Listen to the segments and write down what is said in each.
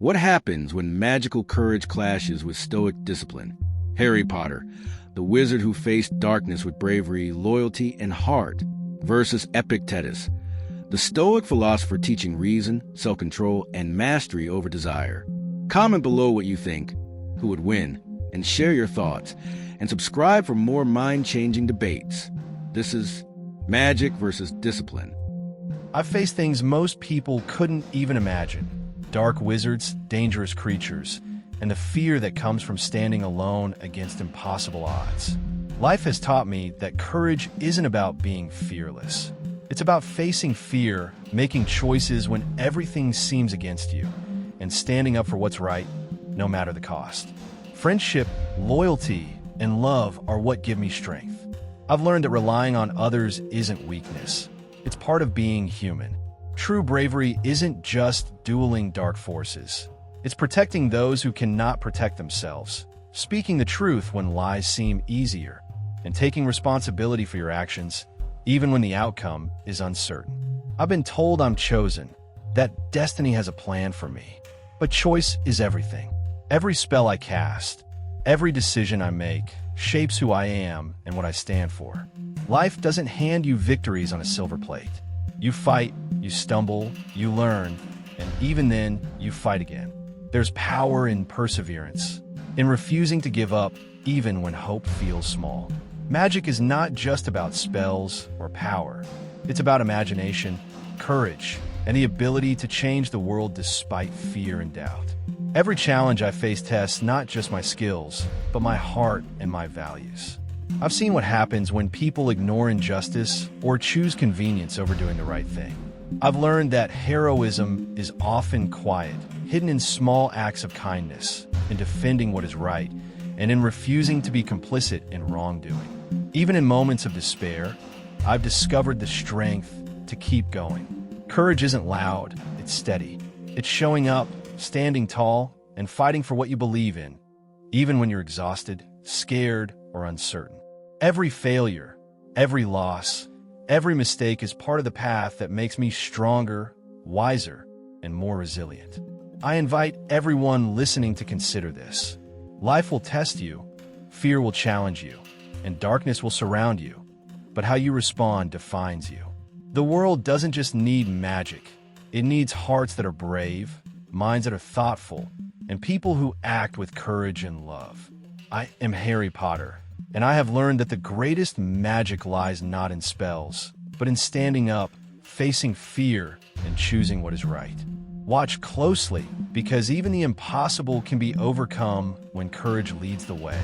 What happens when magical courage clashes with Stoic discipline? Harry Potter, the wizard who faced darkness with bravery, loyalty, and heart, versus Epictetus, the Stoic philosopher teaching reason, self-control, and mastery over desire. Comment below what you think, who would win, and share your thoughts. And subscribe for more mind-changing debates. This is Magic versus Discipline. I've faced things most people couldn't even imagine. Dark wizards, dangerous creatures, and the fear that comes from standing alone against impossible odds. Life has taught me that courage isn't about being fearless. It's about facing fear, making choices when everything seems against you, and standing up for what's right, no matter the cost. Friendship, loyalty, and love are what give me strength. I've learned that relying on others isn't weakness. It's part of being human. True bravery isn't just dueling dark forces. It's protecting those who cannot protect themselves, speaking the truth when lies seem easier, and taking responsibility for your actions, even when the outcome is uncertain. I've been told I'm chosen, that destiny has a plan for me. But choice is everything. Every spell I cast, every decision I make, shapes who I am and what I stand for. Life doesn't hand you victories on a silver plate. You fight, you stumble, you learn, and even then, you fight again. There's power in perseverance, in refusing to give up even when hope feels small. Magic is not just about spells or power. It's about imagination, courage, and the ability to change the world despite fear and doubt. Every challenge I face tests not just my skills, but my heart and my values. I've seen what happens when people ignore injustice or choose convenience over doing the right thing. I've learned that heroism is often quiet, hidden in small acts of kindness, in defending what is right, and in refusing to be complicit in wrongdoing. Even in moments of despair, I've discovered the strength to keep going. Courage isn't loud, it's steady. It's showing up, standing tall, and fighting for what you believe in, even when you're exhausted, scared, or uncertain. Every failure, every loss, every mistake is part of the path that makes me stronger, wiser, and more resilient. I invite everyone listening to consider this. Life will test you, fear will challenge you, and darkness will surround you, but how you respond defines you. The world doesn't just need magic, it needs hearts that are brave, minds that are thoughtful, and people who act with courage and love. I am Harry Potter, and I have learned that the greatest magic lies not in spells, but in standing up, facing fear, and choosing what is right. Watch closely, because even the impossible can be overcome when courage leads the way.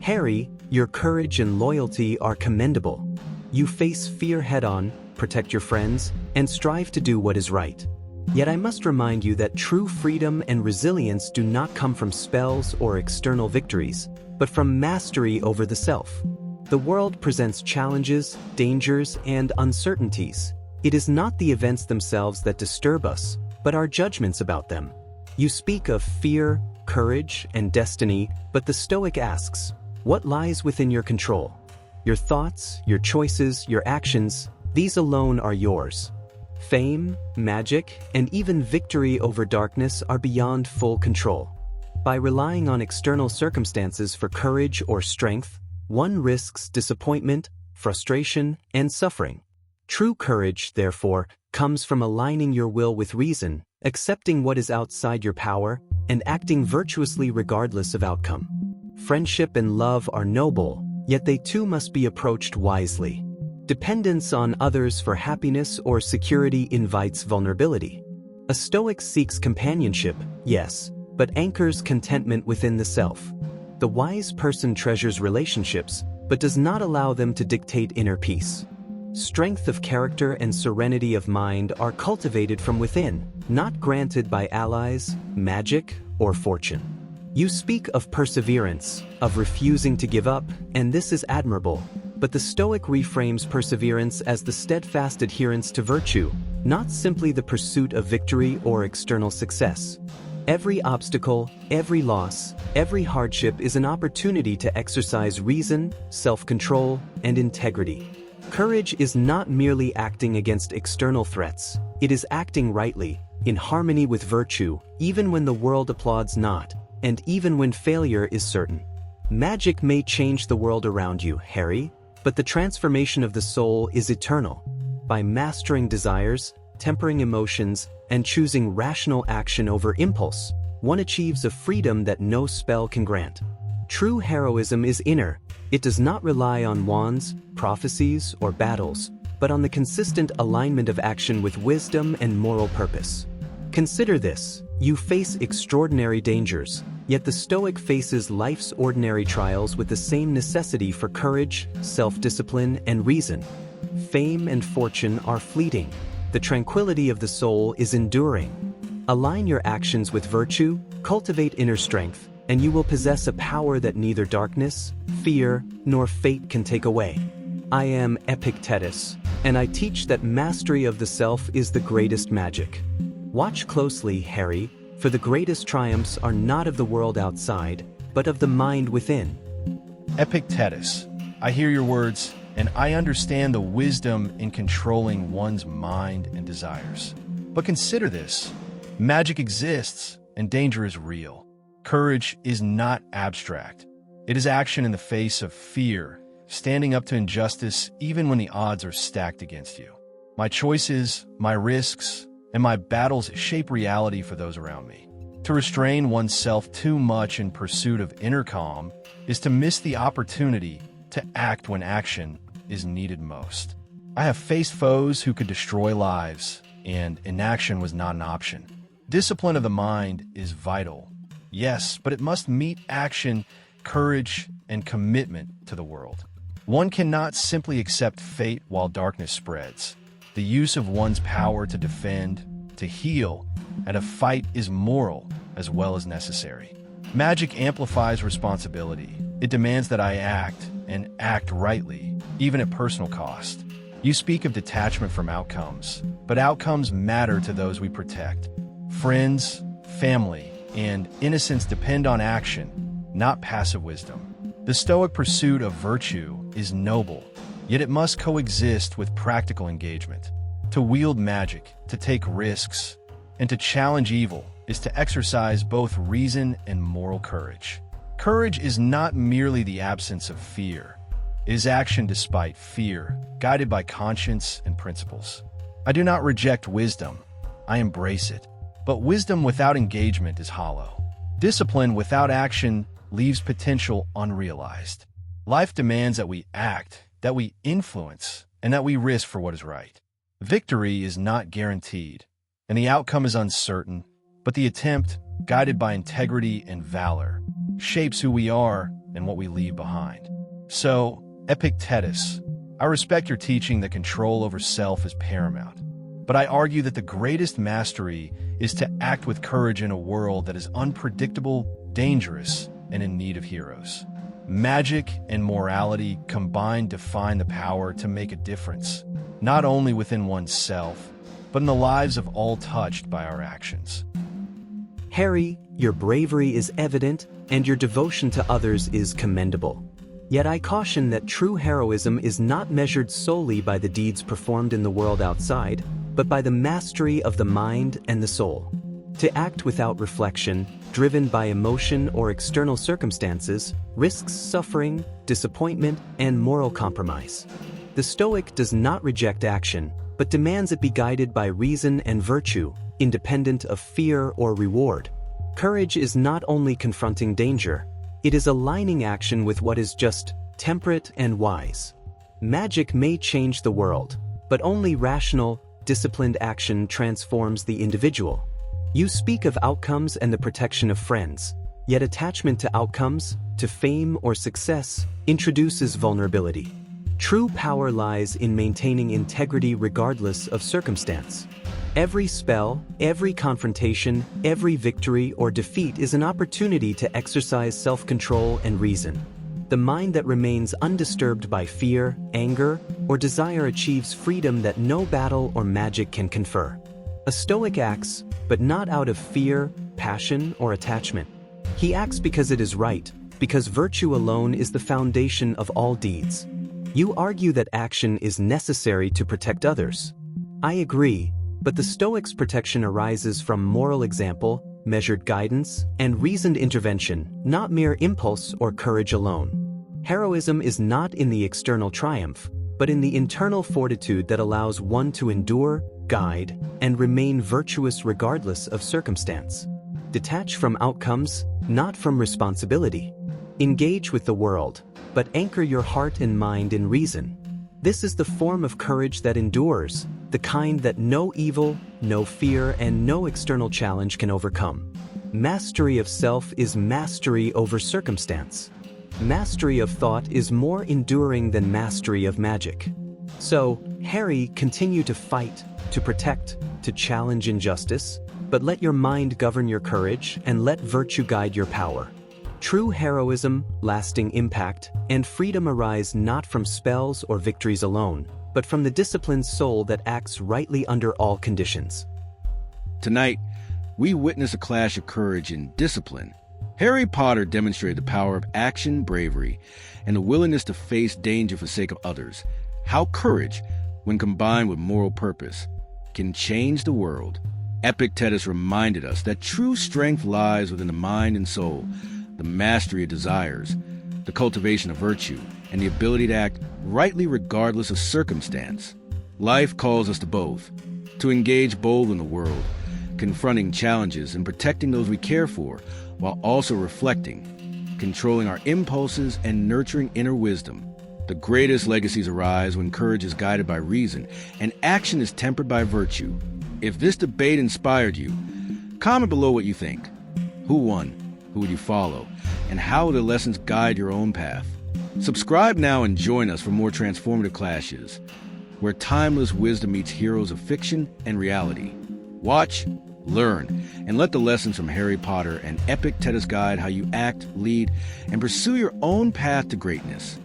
Harry, your courage and loyalty are commendable. You face fear head-on, protect your friends, and strive to do what is right. Yet I must remind you that true freedom and resilience do not come from spells or external victories, but from mastery over the self. The world presents challenges, dangers, and uncertainties. It is not the events themselves that disturb us, but our judgments about them. You speak of fear, courage, and destiny, but the Stoic asks, what lies within your control? Your thoughts, your choices, your actions, these alone are yours. Fame, magic, and even victory over darkness are beyond full control. By relying on external circumstances for courage or strength, one risks disappointment, frustration, and suffering. True courage, therefore, comes from aligning your will with reason, accepting what is outside your power, and acting virtuously regardless of outcome. Friendship and love are noble, yet they too must be approached wisely. Dependence on others for happiness or security invites vulnerability. A Stoic seeks companionship, yes, but anchors contentment within the self. The wise person treasures relationships, but does not allow them to dictate inner peace. Strength of character and serenity of mind are cultivated from within, not granted by allies, magic, or fortune. You speak of perseverance, of refusing to give up, and this is admirable, but the Stoic reframes perseverance as the steadfast adherence to virtue, not simply the pursuit of victory or external success. Every obstacle, every loss, every hardship is an opportunity to exercise reason, self-control, and integrity. Courage is not merely acting against external threats, it is acting rightly, in harmony with virtue, even when the world applauds not, and even when failure is certain. Magic may change the world around you, Harry, but the transformation of the soul is eternal. By mastering desires, tempering emotions, and choosing rational action over impulse, one achieves a freedom that no spell can grant. True heroism is inner. It does not rely on wands, prophecies, or battles, but on the consistent alignment of action with wisdom and moral purpose. Consider this: you face extraordinary dangers, yet the Stoic faces life's ordinary trials with the same necessity for courage, self-discipline, and reason. Fame and fortune are fleeting. The tranquility of the soul is enduring. Align your actions with virtue, cultivate inner strength, and you will possess a power that neither darkness, fear, nor fate can take away. I am Epictetus, and I teach that mastery of the self is the greatest magic. Watch closely, Harry, for the greatest triumphs are not of the world outside, but of the mind within. Epictetus, I hear your words, and I understand the wisdom in controlling one's mind and desires. But consider this: magic exists, and danger is real. Courage is not abstract. It is action in the face of fear, standing up to injustice even when the odds are stacked against you. My choices, my risks, and my battles shape reality for those around me. To restrain oneself too much in pursuit of inner calm is to miss the opportunity to act when action is needed most. I have faced foes who could destroy lives, and inaction was not an option. Discipline of the mind is vital, yes, but it must meet action, courage, and commitment to the world. One cannot simply accept fate while darkness spreads. The use of one's power to defend, to heal, and to fight is moral as well as necessary. Magic amplifies responsibility. It demands that I act, and act rightly, even at personal cost. You speak of detachment from outcomes, but outcomes matter to those we protect. Friends, family, and innocence depend on action, not passive wisdom. The Stoic pursuit of virtue is noble, yet it must coexist with practical engagement. To wield magic, to take risks, and to challenge evil is to exercise both reason and moral courage. Courage is not merely the absence of fear. It is action despite fear, guided by conscience and principles. I do not reject wisdom. I embrace it. But wisdom without engagement is hollow. Discipline without action leaves potential unrealized. Life demands that we act, that we influence, and that we risk for what is right. Victory is not guaranteed, and the outcome is uncertain, but the attempt, guided by integrity and valor, shapes who we are and what we leave behind. So, Epictetus, I respect your teaching that control over self is paramount, but I argue that the greatest mastery is to act with courage in a world that is unpredictable, dangerous, and in need of heroes. Magic and morality combined define the power to make a difference, not only within oneself, but in the lives of all touched by our actions. Harry, your bravery is evident, and your devotion to others is commendable. Yet I caution that true heroism is not measured solely by the deeds performed in the world outside, but by the mastery of the mind and the soul. To act without reflection, driven by emotion or external circumstances, risks suffering, disappointment, and moral compromise. The Stoic does not reject action, but demands it be guided by reason and virtue, independent of fear or reward. Courage is not only confronting danger, it is aligning action with what is just, temperate, and wise. Magic may change the world, but only rational, disciplined action transforms the individual. You speak of outcomes and the protection of friends, yet attachment to outcomes, to fame or success, introduces vulnerability. True power lies in maintaining integrity regardless of circumstance. Every spell, every confrontation, every victory or defeat is an opportunity to exercise self-control and reason. The mind that remains undisturbed by fear, anger, or desire achieves freedom that no battle or magic can confer. A Stoic acts, but not out of fear, passion, or attachment. He acts because it is right, because virtue alone is the foundation of all deeds. You argue that action is necessary to protect others. I agree, But the Stoics' protection arises from moral example, measured guidance, and reasoned intervention, not mere impulse or courage alone. Heroism is not in the external triumph, but in the internal fortitude that allows one to endure, guide, and remain virtuous regardless of circumstance. Detach from outcomes, not from responsibility. Engage with the world, but anchor your heart and mind in reason. This is the form of courage that endures, the kind that no evil, no fear, and no external challenge can overcome. Mastery of self is mastery over circumstance. Mastery of thought is more enduring than mastery of magic. So, Harry, continue to fight, to protect, to challenge injustice, but let your mind govern your courage and let virtue guide your power. True heroism, lasting impact, and freedom arise not from spells or victories alone, but from the disciplined soul that acts rightly under all conditions. Tonight, we witness a clash of courage and discipline. Harry Potter demonstrated the power of action, bravery, and the willingness to face danger for the sake of others. How courage, when combined with moral purpose, can change the world. Epictetus reminded us that true strength lies within the mind and soul, the mastery of desires, the cultivation of virtue, and the ability to act rightly regardless of circumstance. Life calls us to both, to engage bold in the world, confronting challenges and protecting those we care for, while also reflecting, controlling our impulses and nurturing inner wisdom. The greatest legacies arise when courage is guided by reason and action is tempered by virtue. If this debate inspired you, comment below what you think. Who won? Who would you follow? And how will the lessons guide your own path? Subscribe now and join us for more transformative clashes, where timeless wisdom meets heroes of fiction and reality. Watch, learn, and let the lessons from Harry Potter and Epictetus guide how you act, lead, and pursue your own path to greatness.